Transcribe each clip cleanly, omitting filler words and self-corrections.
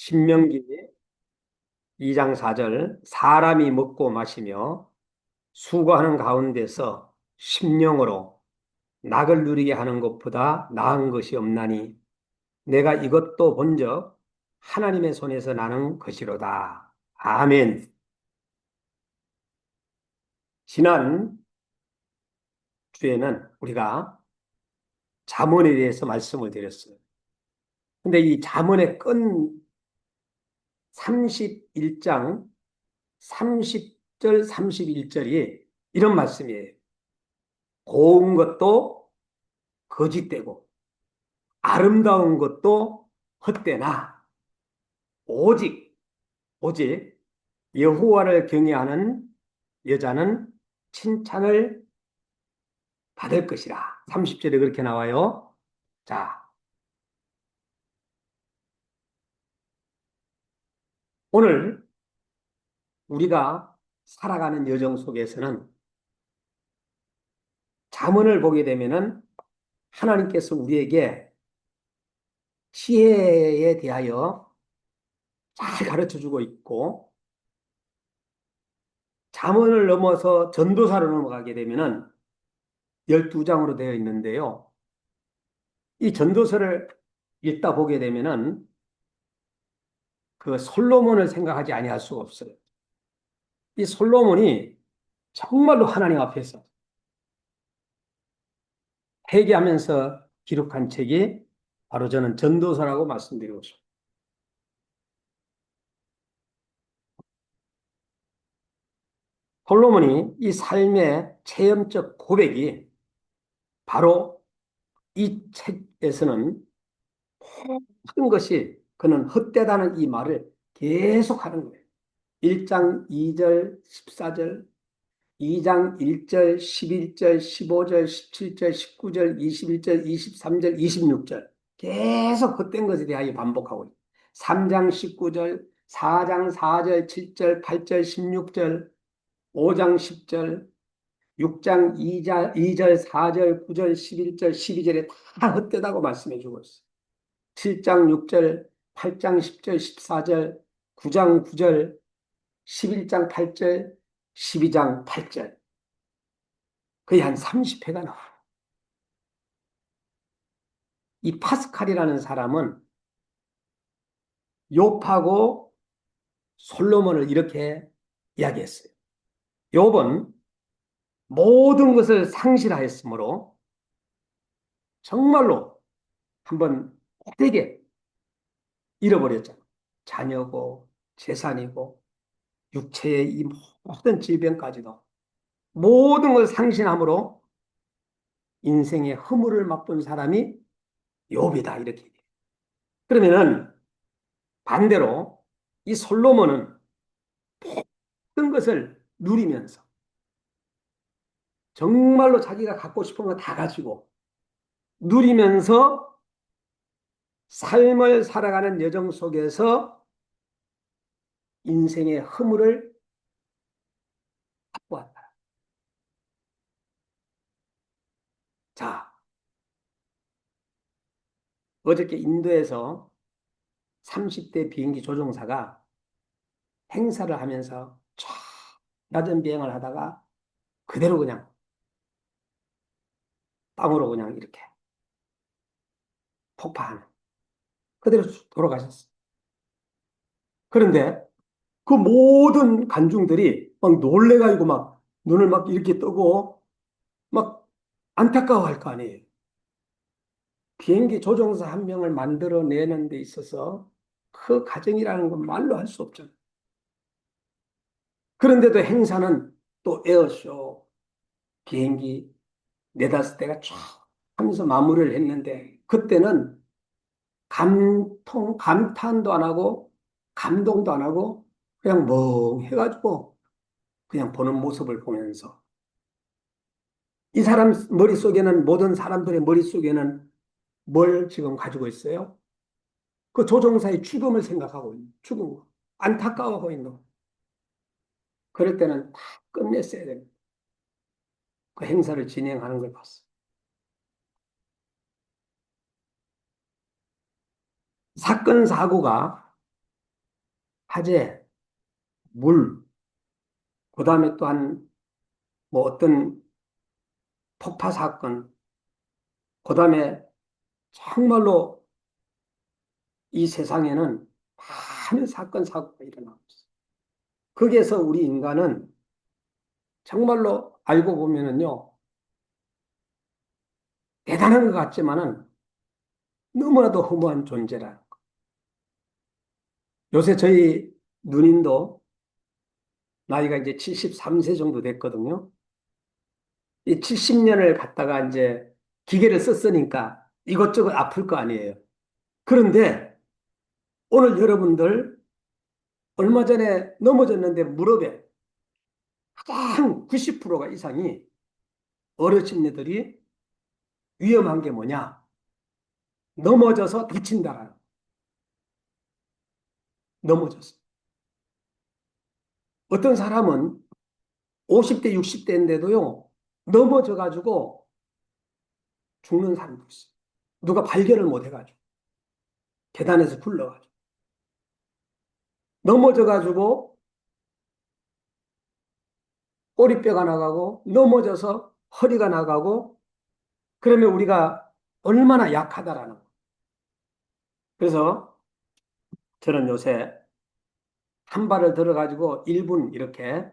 신명기 2장 4절 사람이 먹고 마시며 수고하는 가운데서 심령으로 낙을 누리게 하는 것보다 나은 것이 없나니 내가 이것도 본즉 하나님의 손에서 나는 것이로다. 아멘. 지난 주에는 우리가 잠언에 대해서 말씀을 드렸어요. 근데 이 잠언의 끈 31장 30절 31절이 이런 말씀이에요. 고운 것도 거짓되고 아름다운 것도 헛되나 오직 오직 여호와를 경외하는 여자는 칭찬을 받을 것이라. 30절에 그렇게 나와요. 자, 오늘 우리가 살아가는 여정 속에서는 잠언을 보게 되면은 하나님께서 우리에게 지혜에 대하여 잘 가르쳐 주고 있고 잠언을 넘어서 전도사로 넘어가게 되면은 12장으로 되어 있는데요. 이 전도서를 읽다 보게 되면은 그 솔로몬을 생각하지 아니할 수가 없어요. 이 솔로몬이 정말로 하나님 앞에서 회개하면서 기록한 책이 바로 저는 전도서라고 말씀드리고 싶습니다. 솔로몬이 이 삶의 체험적 고백이 바로 이 책에서는 모든 것이 그는 헛되다는 이 말을 계속 하는 거예요. 1장 2절, 14절, 2장 1절, 11절, 15절, 17절, 19절, 21절, 23절, 26절 계속 헛된 것에 대하여 반복하고 있어요. 3장 19절, 4장 4절, 7절, 8절, 16절, 5장 10절, 6장 2절, 4절, 9절, 11절, 12절에 다 헛되다고 말씀해 주고 있어요. 7장 6절, 8장 10절, 14절, 9장 9절, 11장 8절, 12장 8절. 거의 한 30회가 나와요. 이 파스칼이라는 사람은 욥하고 솔로몬을 이렇게 이야기했어요. 욥은 모든 것을 상실하였으므로 정말로 한번 되게 잃어버렸잖아요. 자녀고 재산이고 육체의 이 모든 질병까지도 모든 것을 상실함으로 인생의 허물을 맛본 사람이 욥이다 이렇게 얘기해요. 그러면은 반대로 이 솔로몬은 모든 것을 누리면서 정말로 자기가 갖고 싶은 거 다 가지고 누리면서 삶을 살아가는 여정 속에서 인생의 허물을 맛보았다. 자, 어저께 인도에서 30대 비행기 조종사가 행사를 하면서 쫙 낮은 비행을 하다가 그대로 그냥 땅으로 그냥 이렇게 폭파하는 그대로 돌아가셨어요. 그런데 그 모든 관중들이 막 놀래가지고 막 눈을 막 이렇게 뜨고 막 안타까워할 거 아니에요. 비행기 조종사 한 명을 만들어내는 데 있어서 그 과정이라는 건 말로 할 수 없잖아요. 그런데도 행사는 또 에어쇼, 비행기 네다섯 대가 쫙 하면서 마무리를 했는데 그때는 감탄도 안 하고 감동도 안 하고 그냥 멍해가지고 그냥 보는 모습을 보면서 이 사람 머릿속에는 모든 사람들의 머릿속에는 뭘 지금 가지고 있어요? 그 조종사의 죽음을 생각하고 있는 죽음, 안타까워하고 있는 그럴 때는 다 끝냈어야 됩니다. 그 행사를 진행하는 걸 봤어요. 사건 사고가 화재, 물, 그 다음에 또한 뭐 어떤 폭파 사건, 그 다음에 정말로 이 세상에는 많은 사건, 사고가 일어나고 있어요. 거기에서 우리 인간은 정말로 알고 보면은요, 대단한 것 같지만은 너무나도 허무한 존재라. 요새 저희 누님도 나이가 이제 73세 정도 됐거든요. 이 70년을 갖다가 이제 기계를 썼으니까 이것저것 아플 거 아니에요. 그런데 오늘 여러분들 얼마 전에 넘어졌는데 무릎에 가장 90%가 이상이 어르신들이 위험한 게 뭐냐? 넘어져서 다친다. 넘어졌어. 어떤 사람은 50대, 60대인데도요, 넘어져가지고 죽는 사람도 있어. 누가 발견을 못 해가지고. 계단에서 굴러가지고. 넘어져가지고 꼬리뼈가 나가고, 넘어져서 허리가 나가고, 그러면 우리가 얼마나 약하다라는 거. 그래서 저는 요새 한 발을 들어가지고 1분 이렇게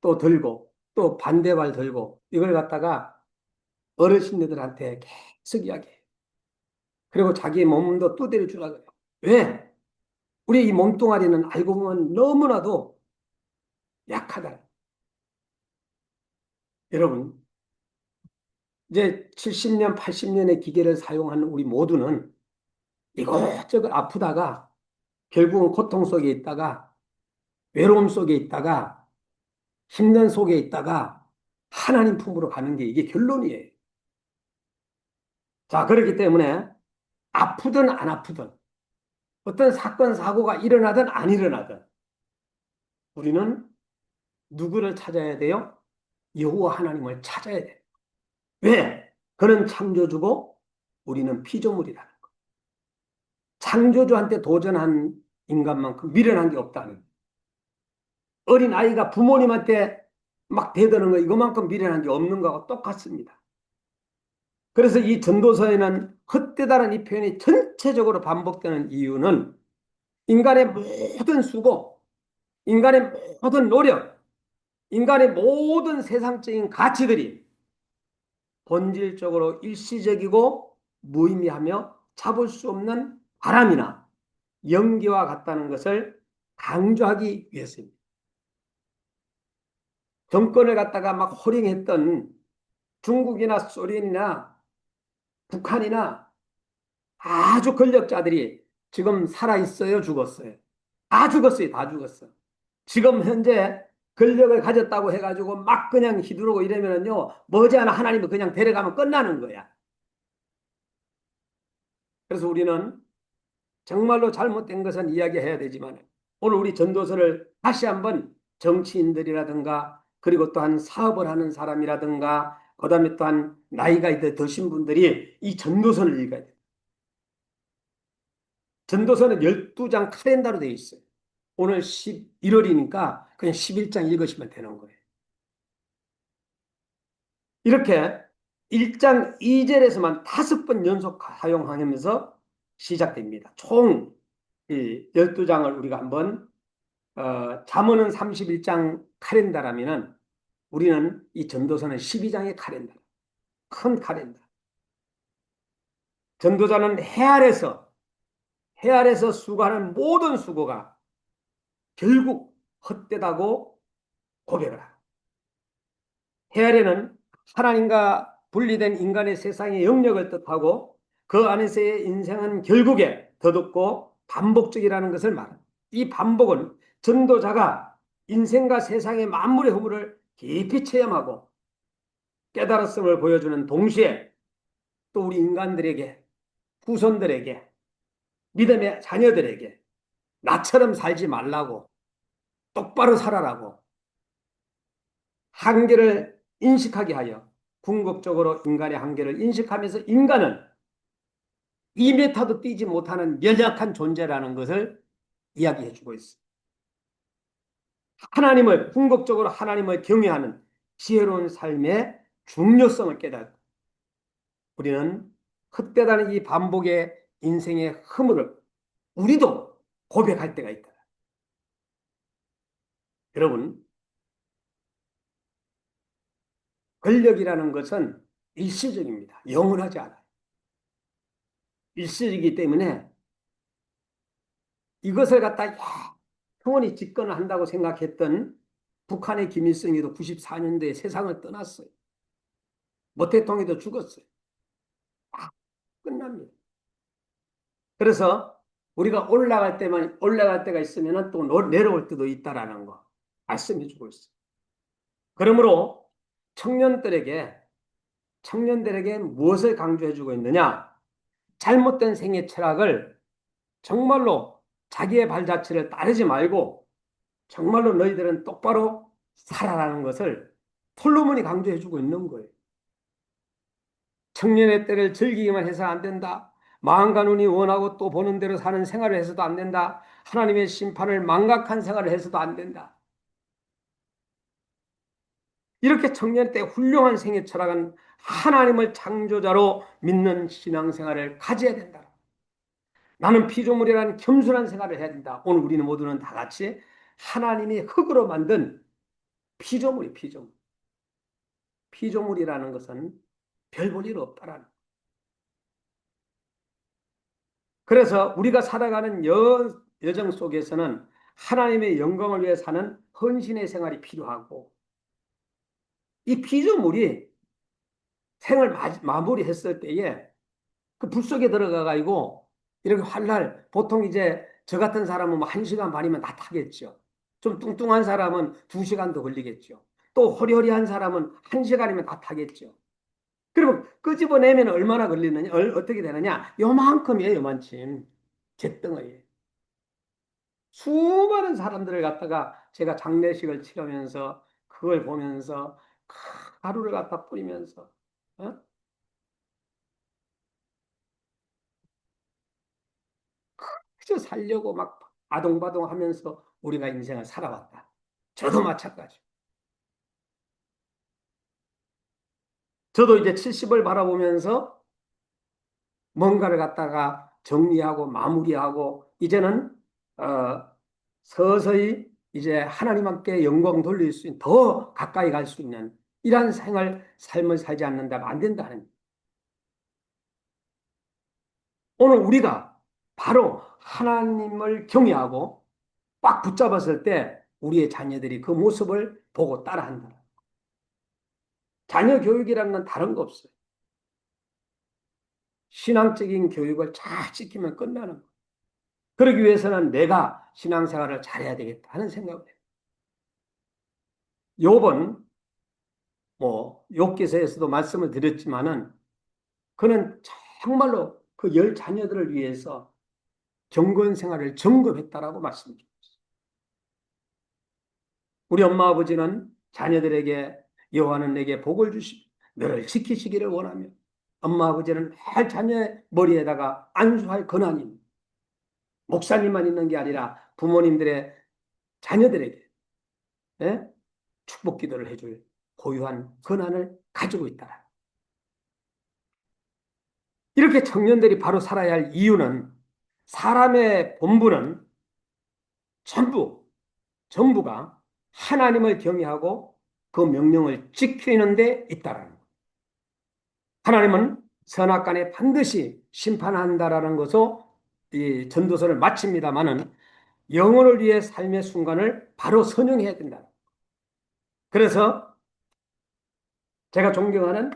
또 들고, 또 반대발 들고, 이걸 갖다가 어르신들한테 계속 이야기해요. 그리고 자기 몸도 두드려 주라 그래요. 왜? 우리 이 몸뚱아리는 알고 보면 너무나도 약하다. 여러분, 이제 70년, 80년의 기계를 사용하는 우리 모두는 이것저것 아프다가 결국은 고통 속에 있다가 외로움 속에 있다가 힘든 속에 있다가 하나님 품으로 가는 게 이게 결론이에요. 자, 그렇기 때문에 아프든 안 아프든 어떤 사건, 사고가 일어나든 안 일어나든 우리는 누구를 찾아야 돼요? 여호와 하나님을 찾아야 돼요. 왜? 그는 창조주고 우리는 피조물이라는 거. 창조주한테 도전한 인간만큼 미련한 게 없다는 거. 어린 아이가 부모님한테 막 대드는 거 이것만큼 미련한 게 없는 거하고 똑같습니다. 그래서 이 전도서에는 헛되다는 이 표현이 전체적으로 반복되는 이유는 인간의 모든 수고, 인간의 모든 노력, 인간의 모든 세상적인 가치들이 본질적으로 일시적이고 무의미하며 잡을 수 없는 바람이나 연기와 같다는 것을 강조하기 위해서입니다. 정권을 갖다가 막 호령했던 중국이나 소련이나 북한이나 아주 권력자들이 지금 살아있어요, 죽었어요? 다 죽었어요, 다 죽었어. 지금 현재 권력을 가졌다고 해가지고 막 그냥 휘두르고 이러면은요, 머지않아 하나님이 그냥 데려가면 끝나는 거야. 그래서 우리는 정말로 잘못된 것은 이야기해야 되지만 오늘 우리 전도서를 다시 한번 정치인들이라든가 그리고 또한 사업을 하는 사람이라든가 그다음에 또한 나이가 드신 분들이 이 전도서를 읽어야 돼요. 전도서는 12장 카렌다로 되어 있어요. 오늘 11월이니까 그냥 11장 읽으시면 되는 거예요. 이렇게 1장 2절에서만 5번 연속 사용하면서 시작됩니다. 총 12장을 우리가 한번 잠언은 31장 카렌다라면은 우리는 이 전도서는 12장의 카렌다. 큰 카렌다. 전도자는 해 아래서 수고하는 모든 수고가 결국 헛되다고 고백을 합니다. 해 아래는 하나님과 분리된 인간의 세상의 영역을 뜻하고 그 안에서의 인생은 결국에 더덥고 반복적이라는 것을 말합니다. 이 반복은 전도자가 인생과 세상의 만물의 허물을 깊이 체험하고 깨달았음을 보여주는 동시에 또 우리 인간들에게, 후손들에게, 믿음의 자녀들에게 나처럼 살지 말라고, 똑바로 살아라고 한계를 인식하게 하여 궁극적으로 인간의 한계를 인식하면서 인간은 2m도 뛰지 못하는 연약한 존재라는 것을 이야기해 주고 있습니다. 하나님을 궁극적으로 하나님을 경외하는 지혜로운 삶의 중요성을 깨닫고 우리는 헛되다는 이 반복의 인생의 허물을 우리도 고백할 때가 있다. 여러분, 권력이라는 것은 일시적입니다. 영원하지 않아요. 일시적이기 때문에 이것을 갖다 영원히 집권을 한다고 생각했던 북한의 김일성이도 94년도에 세상을 떠났어요. 모태통이도 죽었어요. 다 끝납니다. 그래서 우리가 올라갈 때가 있으면 또 내려올 때도 있다라는 거 말씀해 주고 있어요. 그러므로 청년들에게 청년들에게 무엇을 강조해 주고 있느냐? 잘못된 생애 철학을 정말로 자기의 발자취를 따르지 말고 정말로 너희들은 똑바로 살아라는 것을 솔로몬이 강조해 주고 있는 거예요. 청년의 때를 즐기기만 해서 안 된다. 마음과 눈이 원하고 또 보는 대로 사는 생활을 해서도 안 된다. 하나님의 심판을 망각한 생활을 해서도 안 된다. 이렇게 청년 때 훌륭한 생애 철학은 하나님을 창조자로 믿는 신앙생활을 가져야 된다. 나는 피조물이라는 겸손한 생활을 해야 된다. 오늘 우리는 모두는 다 같이 하나님이 흙으로 만든 피조물이 피조물. 피조물이라는 것은 별 볼 일 없다라는. 그래서 우리가 살아가는 여정 속에서는 하나님의 영광을 위해 사는 헌신의 생활이 필요하고 이 피조물이 생을 마무리했을 때에 그 불 속에 들어가 가지고 이렇게 활날 보통 이제 저 같은 사람은 뭐 1시간 반이면 다 타겠죠. 좀 뚱뚱한 사람은 2시간도 걸리겠죠. 또 호리호리한 사람은 1시간이면 다 타겠죠. 그리고 끄집어내면 얼마나 걸리느냐, 어떻게 되느냐? 요만큼이에요, 요만큼. 잿덩어리. 수많은 사람들을 갖다가 제가 장례식을 치르면서 그걸 보면서 하루를 갖다 뿌리면서 어? 그저 살려고 막 아동바동 하면서 우리가 인생을 살아왔다. 저도 마찬가지. 저도 이제 70을 바라보면서 뭔가를 갖다가 정리하고 마무리하고 이제는 어, 서서히 이제 하나님 함께 영광 돌릴 수 있는 더 가까이 갈 수 있는 이러한 삶을 살지 않는다면 안 된다는. 오늘 우리가 바로 하나님을 경외하고 꽉 붙잡았을 때 우리의 자녀들이 그 모습을 보고 따라한다. 자녀 교육이라는 건 다른 거 없어요. 신앙적인 교육을 잘 지키면 끝나는 거예요. 그러기 위해서는 내가 신앙생활을 잘해야 되겠다 하는 생각을 해요. 욥은 뭐 욥기서에서도 말씀을 드렸지만은 그는 정말로 그 10자녀들을 위해서 경건 생활을 점검했다라고 말씀드렸어요. 우리 엄마 아버지는 자녀들에게 여호와는 내게 복을 주시고 너를 지키시기를 원하며 엄마 아버지는 매일 자녀의 머리에다가 안수할 권한입니다. 목사님만 있는 게 아니라 부모님들의 자녀들에게 예? 축복 기도를 해줄 고유한 권한을 가지고 있다. 이렇게 청년들이 바로 살아야 할 이유는 사람의 본분은 전부, 전부가 하나님을 경외하고 그 명령을 지키는 데 있다라는 것. 하나님은 선악간에 반드시 심판한다라는 것으로 이 전도서를 마칩니다마는 영혼을 위해 삶의 순간을 바로 선용해야 된다. 그래서 제가 존경하는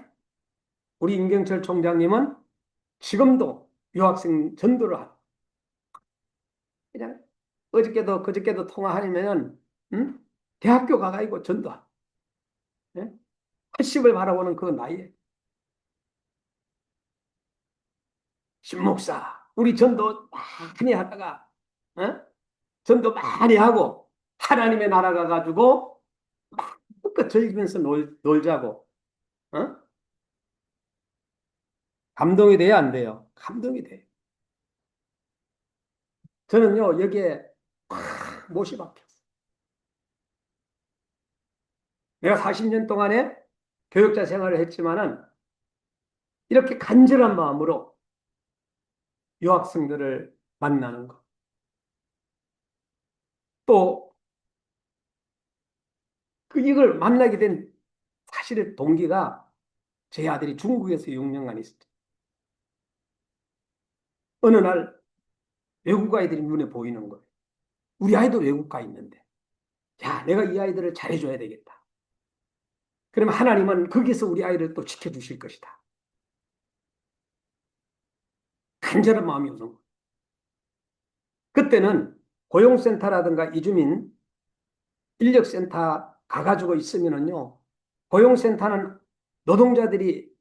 우리 임경철 총장님은 지금도 유학생 전도를 하고 그냥 어저께도 그저께도 통화하면 응? 대학교 가가지고 전도하고 예? 80을 바라보는 그 나이에 신목사 우리 전도 많이 하다가 어? 전도 많이 하고 하나님의 나라 가가지고 마음껏 즐기면서 놀자고 어? 감동이 돼야 안 돼요? 감동이 돼요. 저는요 여기에 팍 못이 박혔어요. 내가 40년 동안에 교육자 생활을 했지만은 이렇게 간절한 마음으로 유학생들을 만나는 것. 또, 이걸 만나게 된 사실의 동기가 제 아들이 중국에서 6년간 있었죠. 어느 날 외국 아이들이 눈에 보이는 거예요. 우리 아이도 외국 가 있는데. 야, 내가 이 아이들을 잘해줘야 되겠다. 그러면 하나님은 거기서 우리 아이를 또 지켜주실 것이다. 간절한 마음이 오는 거예요. 그때는 고용센터라든가 이주민 인력센터 가가지고 있으면은요, 고용센터는 노동자들이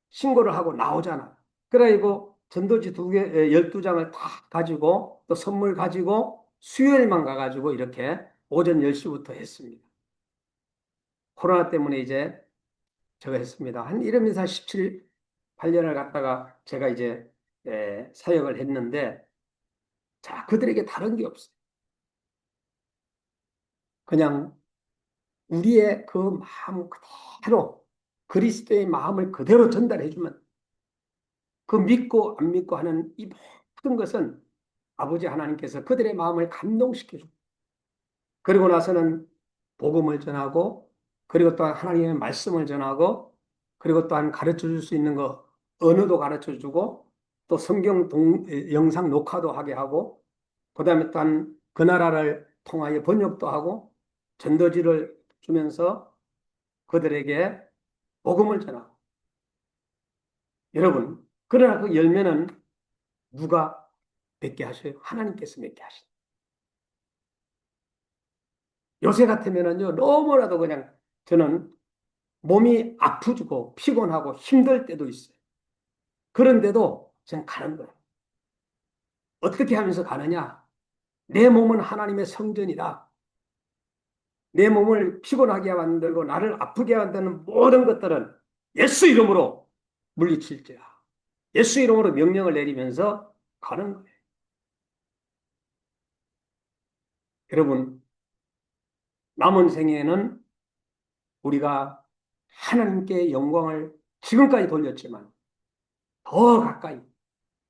신고를 하고 나오잖아. 그래가지고 전도지 12장을 다 가지고 또 선물 가지고 수요일만 가가지고 이렇게 오전 10시부터 했습니다. 코로나 때문에 이제 저거 했습니다. 이러면서 한 17, 8년을 갔다가 제가 이제 사역을 했는데, 자, 그들에게 다른 게 없어요. 그냥 우리의 그 마음 그대로 그리스도의 마음을 그대로 전달해주면 그 믿고 안 믿고 하는 이 모든 것은 아버지 하나님께서 그들의 마음을 감동시켜주고 그리고 나서는 복음을 전하고 그리고 또한 하나님의 말씀을 전하고 그리고 또한 가르쳐 줄 수 있는 거 언어도 가르쳐 주고 또 성경 영상 녹화도 하게 하고 그다음에 또한 그 나라를 통하여 번역도 하고 전도지를 주면서 그들에게 복음을 전하고 여러분 그러나 그 열매는 누가 맺게 하셔요? 하나님께서 맺게 하시죠. 요새 같으면은요 너무나도 그냥 저는 몸이 아프고 피곤하고 힘들 때도 있어요. 그런데도 저는 가는 거예요. 어떻게 하면서 가느냐? 내 몸은 하나님의 성전이다. 내 몸을 피곤하게 만들고 나를 아프게 만드는 모든 것들은 예수 이름으로 물리칠지라. 예수 이름으로 명령을 내리면서 가는 거예요. 여러분, 남은 생에는 우리가 하나님께 영광을 지금까지 돌렸지만 더 가까이,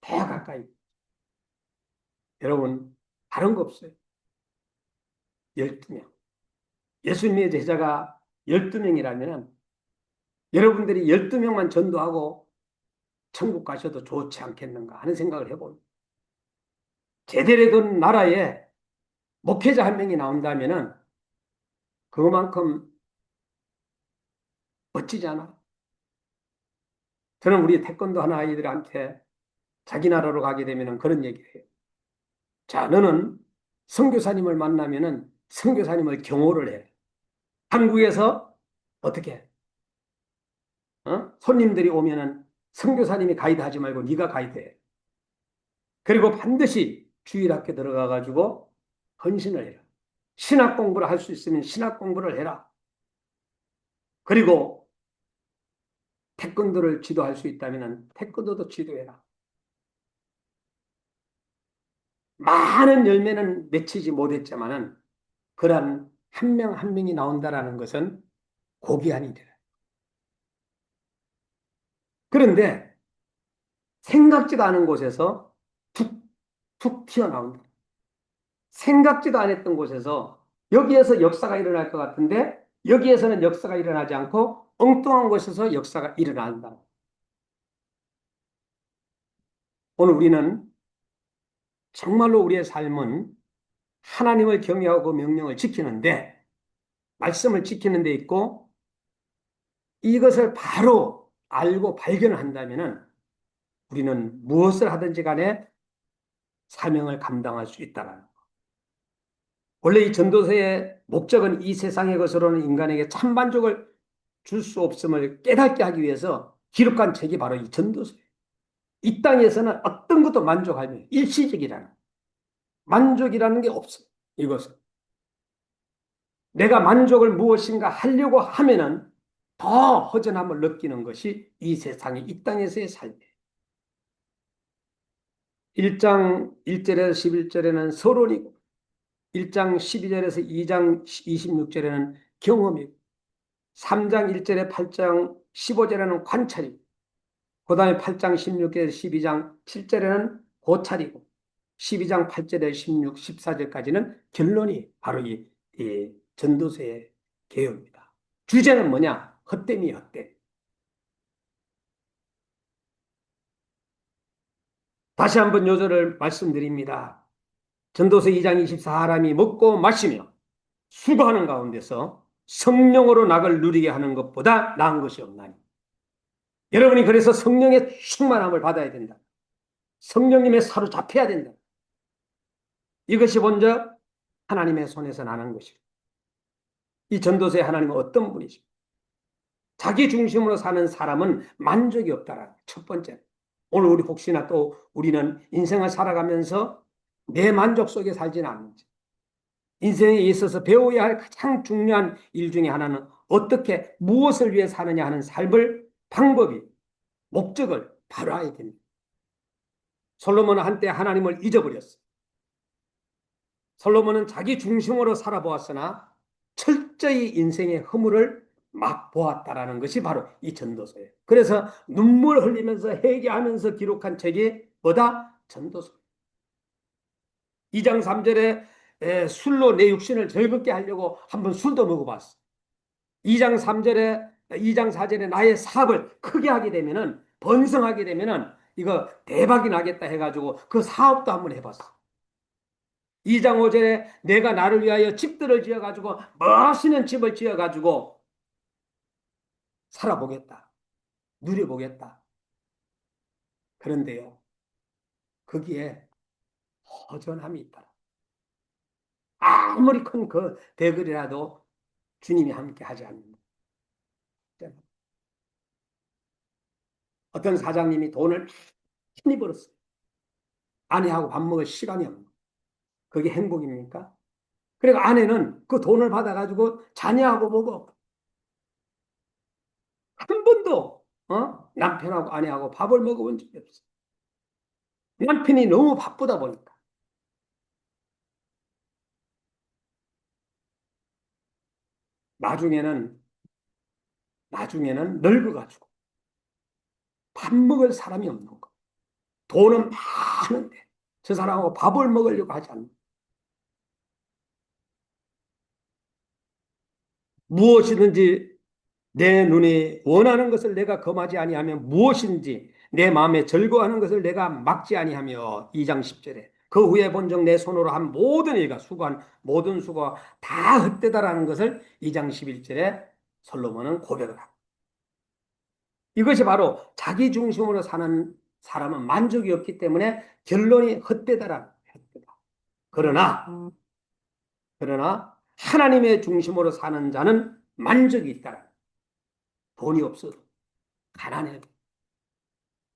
더 가까이. 여러분, 다른 거 없어요. 12명. 예수님의 제자가 12명이라면 여러분들이 12명만 전도하고 천국 가셔도 좋지 않겠는가 하는 생각을 해봅니다. 제대로 된 나라에 목회자 한 명이 나온다면은 그만큼 멋지지 않아? 저는 우리 태권도 하는 아이들한테 자기 나라로 가게 되면은 그런 얘기를 해요. 자, 너는 선교사님을 만나면은 선교사님을 경호를 해. 한국에서 어떻게 해? 손님들이 오면은 선교사님이 가이드 하지 말고 네가 가이드 해. 그리고 반드시 주일학교 들어가 가지고 헌신을 해라. 신학 공부를 할 수 있으면 신학 공부를 해라. 그리고 태권도를 지도할 수 있다면 태권도도 지도해라. 많은 열매는 맺히지 못했지만은 그러한 한 명 한 명이 나온다라는 것은 고귀한 일이다. 그런데 생각지도 않은 곳에서 툭툭 튀어나온다. 생각지도 않았던 곳에서 여기에서 역사가 일어날 것 같은데 여기에서는 역사가 일어나지 않고 엉뚱한 곳에서 역사가 일어난다. 오늘 우리는 정말로 우리의 삶은 하나님을 경외하고 명령을 지키는데 말씀을 지키는 데 있고 이것을 바로 알고 발견을 한다면 우리는 무엇을 하든지 간에 사명을 감당할 수 있다는 것. 원래 이 전도서의 목적은 이 세상의 것으로는 인간에게 참 만족을 줄 수 없음을 깨닫게 하기 위해서 기록한 책이 바로 이 전도서예요. 이 땅에서는 어떤 것도 만족하면 일시적이라는 만족이라는 게 없어요. 이것은 내가 만족을 무엇인가 하려고 하면은 더 허전함을 느끼는 것이 이 세상의 이 땅에서의 삶이에요. 1장 1절에서 11절에는 서론이고 1장 12절에서 2장 26절에는 경험이고 3장 1절에 8장 15절에는 관찰이고, 그 다음에 8장 16절에 12장 7절에는 고찰이고, 12장 8절에 16, 14절까지는 결론이 바로 이 전도서의 개요입니다. 주제는 뭐냐? 헛됨이 헛됨. 다시 한번 요절을 말씀드립니다. 전도서 2장 24사람이 먹고 마시며 수고하는 가운데서 성령으로 낙을 누리게 하는 것보다 나은 것이 없나니. 여러분이 그래서 성령의 충만함을 받아야 된다. 성령님의 사로잡혀야 된다. 이것이 먼저 하나님의 손에서 나는 것이고, 이 전도서의 하나님은 어떤 분이십니까? 자기 중심으로 사는 사람은 만족이 없다라는 첫 번째. 오늘 우리 혹시나 또 우리는 인생을 살아가면서 내 만족 속에 살지는 않는지, 인생에 있어서 배워야 할 가장 중요한 일 중에 하나는 어떻게 무엇을 위해 사느냐 하는 삶을 방법이 목적을 바로 알아야 됩니다. 솔로몬은 한때 하나님을 잊어버렸어. 솔로몬은 자기 중심으로 살아보았으나 철저히 인생의 허물을 막 보았다라는 것이 바로 이 전도서예요. 그래서 눈물 흘리면서 회개하면서 기록한 책이 뭐다? 전도서. 2장 3절에 술로 내 육신을 즐겁게 하려고 한번 술도 먹어봤어. 2장 3절에 2장 4절에 나의 사업을 크게 하게 되면은 번성하게 되면은 이거 대박이 나겠다 해가지고 그 사업도 한번 해봤어. 2장 5절에 내가 나를 위하여 집들을 지어가지고 멋있는 집을 지어가지고 살아보겠다. 누려보겠다. 그런데요, 거기에 허전함이 있다. 아무리 큰 그 대글이라도 주님이 함께 하지 않는다. 어떤 사장님이 돈을 많이 벌었어요. 아내하고 밥 먹을 시간이 없는. 그게 행복입니까? 그리고 아내는 그 돈을 받아가지고 자녀하고 먹어. 한 번도 남편하고 아내하고 밥을 먹어본 적이 없어. 남편이 너무 바쁘다 보니까. 나중에는 늙어가지고 밥 먹을 사람이 없는 거. 돈은 많은데 저 사람하고 밥을 먹으려고 하지 않는. 무엇이든지 내 눈에 원하는 것을 내가 금하지 아니하면 무엇인지 내 마음에 즐거워하는 것을 내가 막지 아니하며 2장 10절에 그 후에 본적 내 손으로 한 모든 일과 수고한 모든 수고가 다 헛되다라는 것을 2장 11절에 솔로몬은 고백을 합니다. 이것이 바로 자기 중심으로 사는 사람은 만족이 없기 때문에 결론이 헛되다라는 헛되다. 그러나 하나님의 중심으로 사는 자는 만족이 있다. 돈이 없어도 가난해도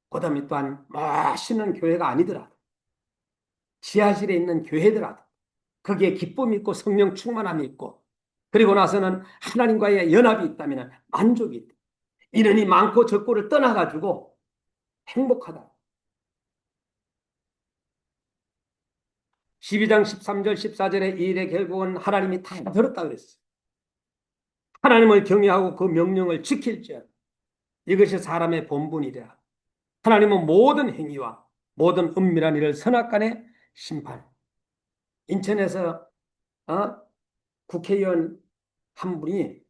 그다음에 또한 멋있는 교회가 아니더라도 지하실에 있는 교회더라도 거기에 기쁨이 있고 성령 충만함이 있고 그리고 나서는 하나님과의 연합이 있다면 만족이 있다. 인원이 많고 적고를 떠나가지고 행복하다. 12장 13절 14절에 이 일의 결국은 하나님이 다 들었다 그랬어요. 하나님을 경외하고 그 명령을 지킬지어다. 이것이 사람의 본분이라. 하나님은 모든 행위와 모든 은밀한 일을 선악간에 심판. 인천에서 국회의원 한 분이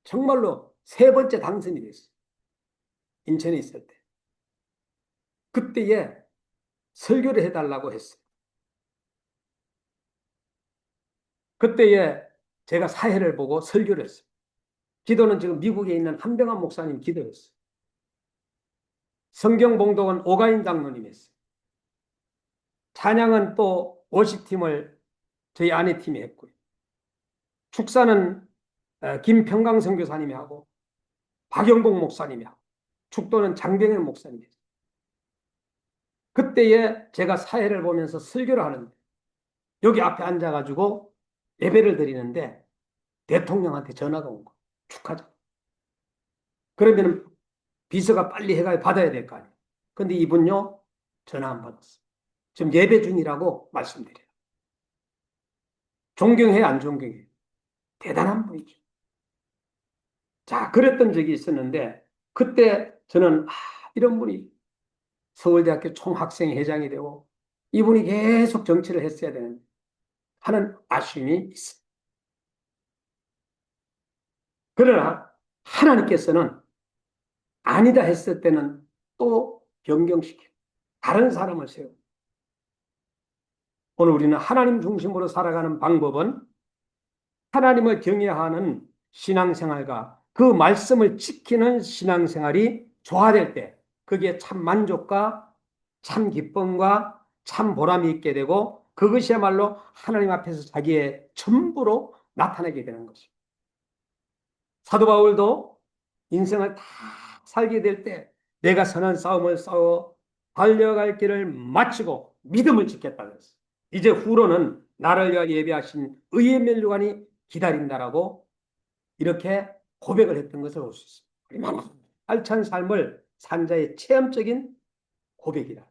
정말로 세 번째 당선이 됐어요. 인천에 있을 때. 그때에 설교를 해달라고 했어요. 그때에 제가 사회를 보고 설교를 했어요. 기도는 지금 미국에 있는 한병환 목사님 기도였어요. 성경봉독은 오가인 장로님 했어요. 찬양은 또 워십팀을 저희 아내 팀이 했고요. 축사는 김평강 선교사님이 하고 박영복 목사님이 하고 축도는 장병현 목사님이 했어요. 그때에 제가 사회를 보면서 설교를 하는데 여기 앞에 앉아가지고 예배를 드리는데 대통령한테 전화가 온 거. 축하자. 그러면 비서가 빨리 해가 받아야 될 거 아니에요. 근데 이분요, 전화 안 받았어요. 지금 예배 중이라고 말씀드려요. 존경해, 안 존경해? 대단한 분이죠. 자, 그랬던 적이 있었는데, 그때 저는, 이런 분이 서울대학교 총학생회장이 되고, 이분이 계속 정치를 했어야 되는 하는 아쉬움이 있어요. 그러나 하나님께서는 아니다 했을 때는 또 변경시켜 다른 사람을 세워. 오늘 우리는 하나님 중심으로 살아가는 방법은 하나님을 경외하는 신앙생활과 그 말씀을 지키는 신앙생활이 조화될 때 그게 참 만족과 참 기쁨과 참 보람이 있게 되고 그것이야말로 하나님 앞에서 자기의 전부로 나타나게 되는 것입니다. 사도 바울도 인생을 다 살게 될 때 내가 선한 싸움을 싸워 달려갈 길을 마치고 믿음을 지켰다 그랬어요. 이제 후로는 나를 위하여 예비하신 의의 면류관이 기다린다라고 이렇게 고백을 했던 것을 볼 수 있습니다. 얼마나 알찬 삶을 산 자의 체험적인 고백이다.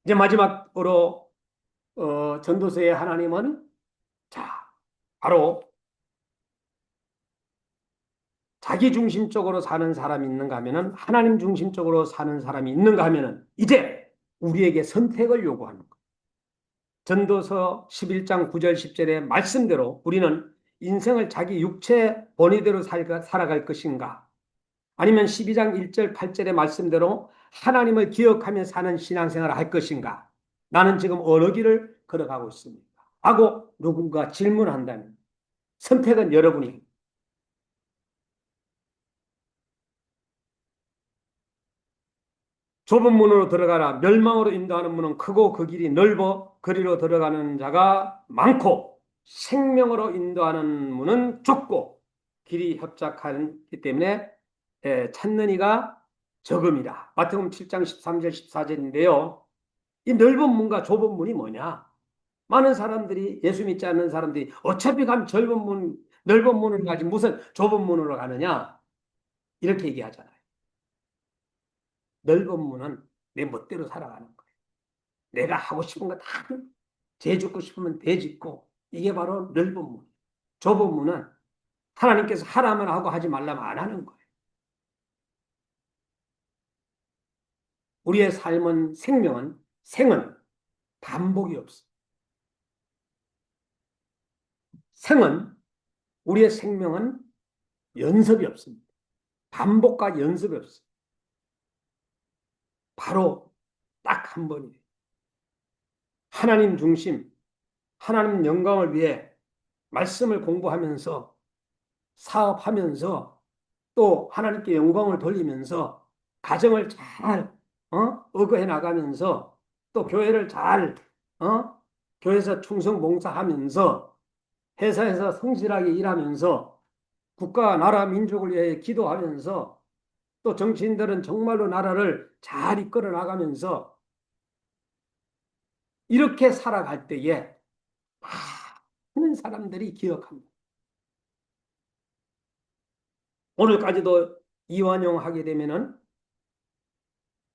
이제 마지막으로 전도서의 하나님은 자 바로 자기 중심적으로 사는 사람이 있는가 하면은 하나님 중심적으로 사는 사람이 있는가 하면은 이제 우리에게 선택을 요구하는 것. 전도서 11장 9절 10절의 말씀대로 우리는 인생을 자기 육체 본의대로 살아갈 것인가 아니면 12장 1절 8절의 말씀대로 하나님을 기억하며 사는 신앙생활을 할 것인가 나는 지금 어느 길을 걸어가고 있습니다 하고 누군가 질문한다면 선택은 여러분이 좁은 문으로 들어가라. 멸망으로 인도하는 문은 크고 그 길이 넓어 그리로 들어가는 자가 많고 생명으로 인도하는 문은 좁고 길이 협착하기 때문에 찾는 이가 적음이다. 마태복음 7장 13절 14절인데요. 이 넓은 문과 좁은 문이 뭐냐? 많은 사람들이 예수 믿지 않는 사람들이 어차피 가면 넓은 문을 가지 무슨 좁은 문으로 가느냐? 이렇게 얘기하잖아요. 넓은 문은 내 멋대로 살아가는 거예요. 내가 하고 싶은 거 다 재짓고 싶으면 대짓고 이게 바로 넓은 문. 좁은 문은 하나님께서 하라면 하고 하지 말라면 안 하는 거예요. 우리의 삶은 생은 반복이 없어. 생은 우리의 생명은 연습이 없습니다. 반복과 연습이 없어. 바로 딱 한 번이에요. 하나님 중심, 하나님 영광을 위해 말씀을 공부하면서 사업하면서 또 하나님께 영광을 돌리면서 가정을 잘 의거해 나가면서 또 교회를 잘 교회에서 충성 봉사하면서 회사에서 성실하게 일하면서 국가, 나라, 민족을 위해 기도하면서 또 정치인들은 정말로 나라를 잘 이끌어 나가면서 이렇게 살아갈 때에 많은 사람들이 기억합니다. 오늘까지도 이완용 하게 되면은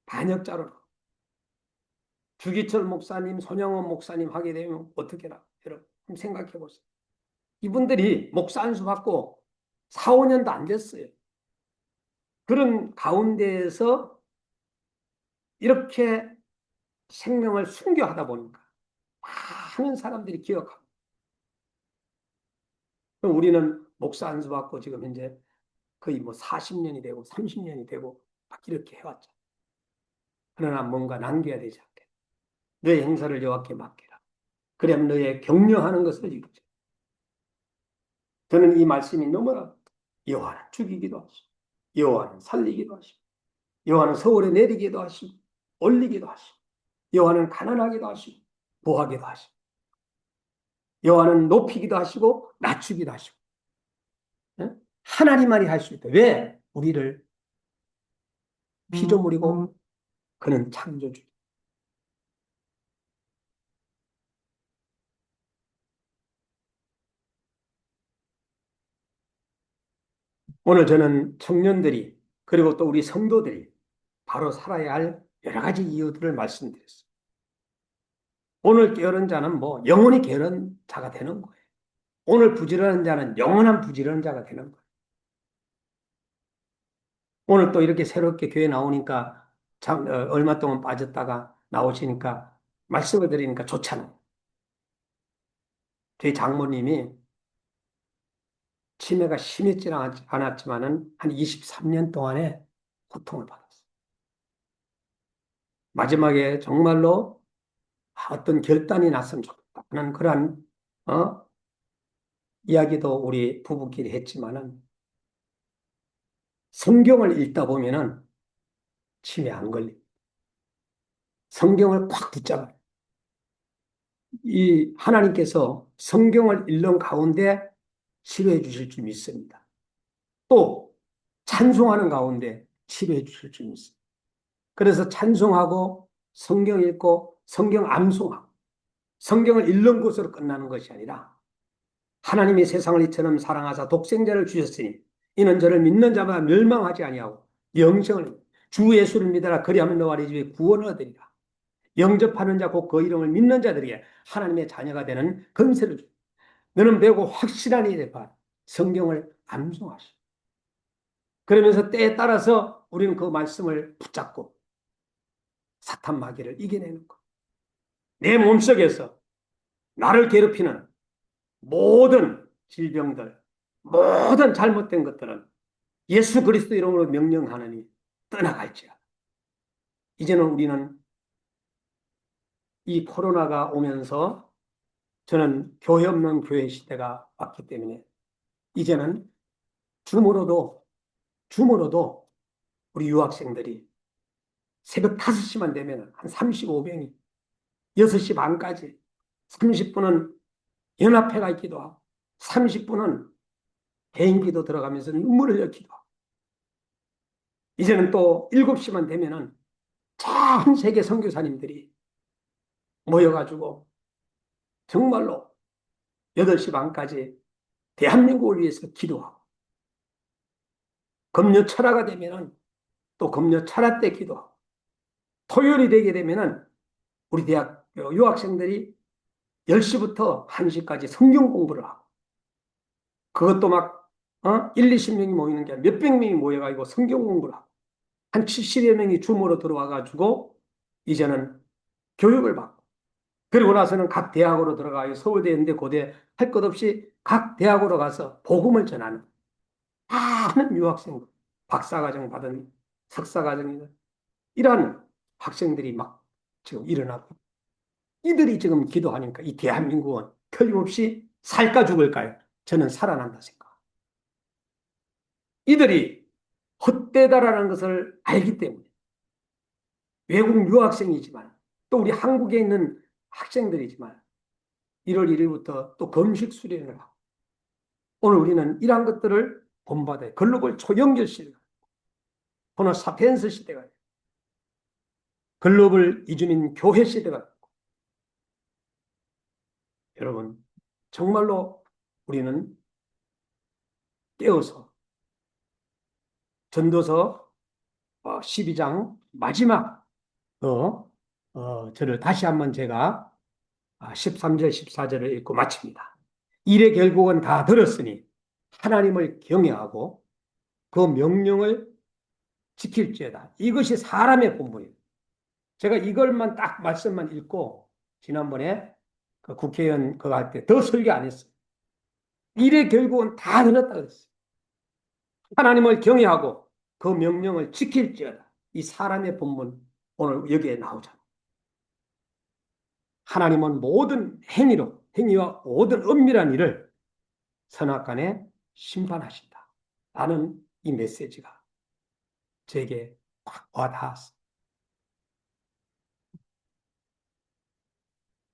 반역자로 주기철 목사님, 손영원 목사님 하게 되면 어떻게 나? 여러분 생각해 보세요. 이분들이 목사 안수 받고 4, 5년도 안 됐어요. 그런 가운데에서 이렇게 생명을 순교하다 보니까 많은 사람들이 기억하고 우리는 목사 안수 받고 지금 현재 거의 뭐 40년이 되고 30년이 되고 막 이렇게 해왔죠. 그러나 뭔가 남겨야 되지 않게. 너의 행사를 여호와께 맡기라. 그래야 너의 격려하는 것을 이루지. 저는 이 말씀이 너무나 여호와는 죽이기도 하시고 여호와는 살리기도 하시고 여호와는 서울에 내리기도 하시고 올리기도 하시고 여호와는 가난하기도 하시고 부하기도 하시고 여호와는 높이기도 하시고 낮추기도 하시고 하나님만이 할 수 있다. 왜? 우리를 피조물이고 그는 창조주. 오늘 저는 청년들이 그리고 또 우리 성도들이 바로 살아야 할 여러 가지 이유들을 말씀드렸어요. 오늘 게으른 자는 뭐 영원히 게으른 자가 되는 거예요. 오늘 부지런한 자는 영원한 부지런한 자가 되는 거예요. 오늘 또 이렇게 새롭게 교회 나오니까 참, 얼마 동안 빠졌다가 나오시니까 말씀을 드리니까 좋잖아요. 저희 장모님이 치매가 심했지는 않았지만은 한 23년 동안에 고통을 받았어요. 마지막에 정말로 어떤 결단이 났으면 좋겠다 하는 그러한 어? 이야기도 우리 부부끼리 했지만은 성경을 읽다 보면은 치매 안 걸립니다. 성경을 꽉 붙잡아요. 이 하나님께서 성경을 읽는 가운데 치료해 주실 줄 믿습니다. 또 찬송하는 가운데 치료해 주실 줄 믿습니다. 그래서 찬송하고 성경 읽고 성경 암송하고 성경을 읽는 것으로 끝나는 것이 아니라 하나님이 세상을 이처럼 사랑하사 독생자를 주셨으니 이는 저를 믿는 자마다 멸망하지 아니하고 영생을 주 예수를 믿어라 그리하면 너와 네 집에 구원을 얻으리라. 영접하는 자 곧 그 이름을 믿는 자들에게 하나님의 자녀가 되는 권세를 주. 너는 매우 확실한 일에 봐 성경을 암송하시오. 그러면서 때에 따라서 우리는 그 말씀을 붙잡고 사탄 마귀를 이겨내는 것. 내 몸속에서 나를 괴롭히는 모든 질병들, 모든 잘못된 것들은 예수 그리스도 이름으로 명령하느니 떠나갈지어다. 이제는 우리는 이 코로나가 오면서 저는 교회 없는 교회 시대가 왔기 때문에 이제는 줌으로도 우리 유학생들이 새벽 5시만 되면 한 35명이 6시 반까지 30분은 연합회가 있기도 하고 30분은 개인기도 들어가면서 눈물을 흘리기도 하고 이제는 또 7시만 되면은 전 세계 선교사님들이 모여가지고 정말로 8시 반까지 대한민국을 위해서 기도하고 금요 철화가 되면은 또 금요 철화 때 기도하고 토요일이 되게 되면은 우리 대학 유학생들이 10시부터 1시까지 성경 공부를 하고 그것도 막 1, 20명이 모이는 게 아니라 몇백 명이 모여가지고 성경 공부를 하고 한 70여 명이 줌으로 들어와가지고 이제는 교육을 받고 그리고 나서는 각 대학으로 들어가요. 서울대, 연대, 고대 할 것 없이 각 대학으로 가서 복음을 전하는 많은 유학생들, 박사과정 받은 석사과정이나 이러한 학생들이 막 지금 일어나고 이들이 지금 기도하니까 이 대한민국은 틀림없이 살까 죽을까요? 저는 살아난다 생각. 이들이 헛되다라는 것을 알기 때문에 외국 유학생이지만 또 우리 한국에 있는 학생들이지만 1월 1일부터 또 금식 수련을 하고 오늘 우리는 이러한 것들을 본받아요. 글로벌 초연결 시대가 호모 사피엔스 시대가 글로벌 이주민 교회 시대가 여러분 정말로 우리는 깨어서 전도서 12장 마지막 저를 다시 한번 제가 13절 14절을 읽고 마칩니다. 일의 결국은 다 들었으니 하나님을 경외하고 그 명령을 지킬지어다. 이것이 사람의 본분이에요. 제가 이걸만 딱 말씀만 읽고 지난번에 그 국회의원 그거 할 때 더 설교 안 했어요. 일의 결국은 다 들었다 그랬어요. 하나님을 경외하고 그 명령을 지킬지어다. 이 사람의 본분 오늘 여기에 나오잖아요. 하나님은 모든 행위와 모든 은밀한 일을 선악간에 심판하신다. 라는 이 메시지가 제게 확 와닿았습니다.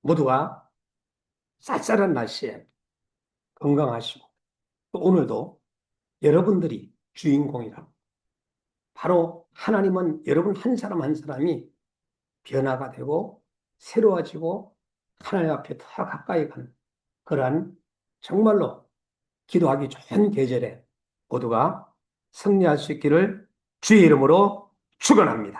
모두가 쌀쌀한 날씨에 건강하시고 또 오늘도 여러분들이 주인공이라 바로 하나님은 여러분 한 사람 한 사람이 변화가 되고 새로워지고 하나님 앞에 더 가까이 가는 그러한 정말로 기도하기 좋은 계절에 모두가 승리할 수 있기를 주의 이름으로 축원합니다.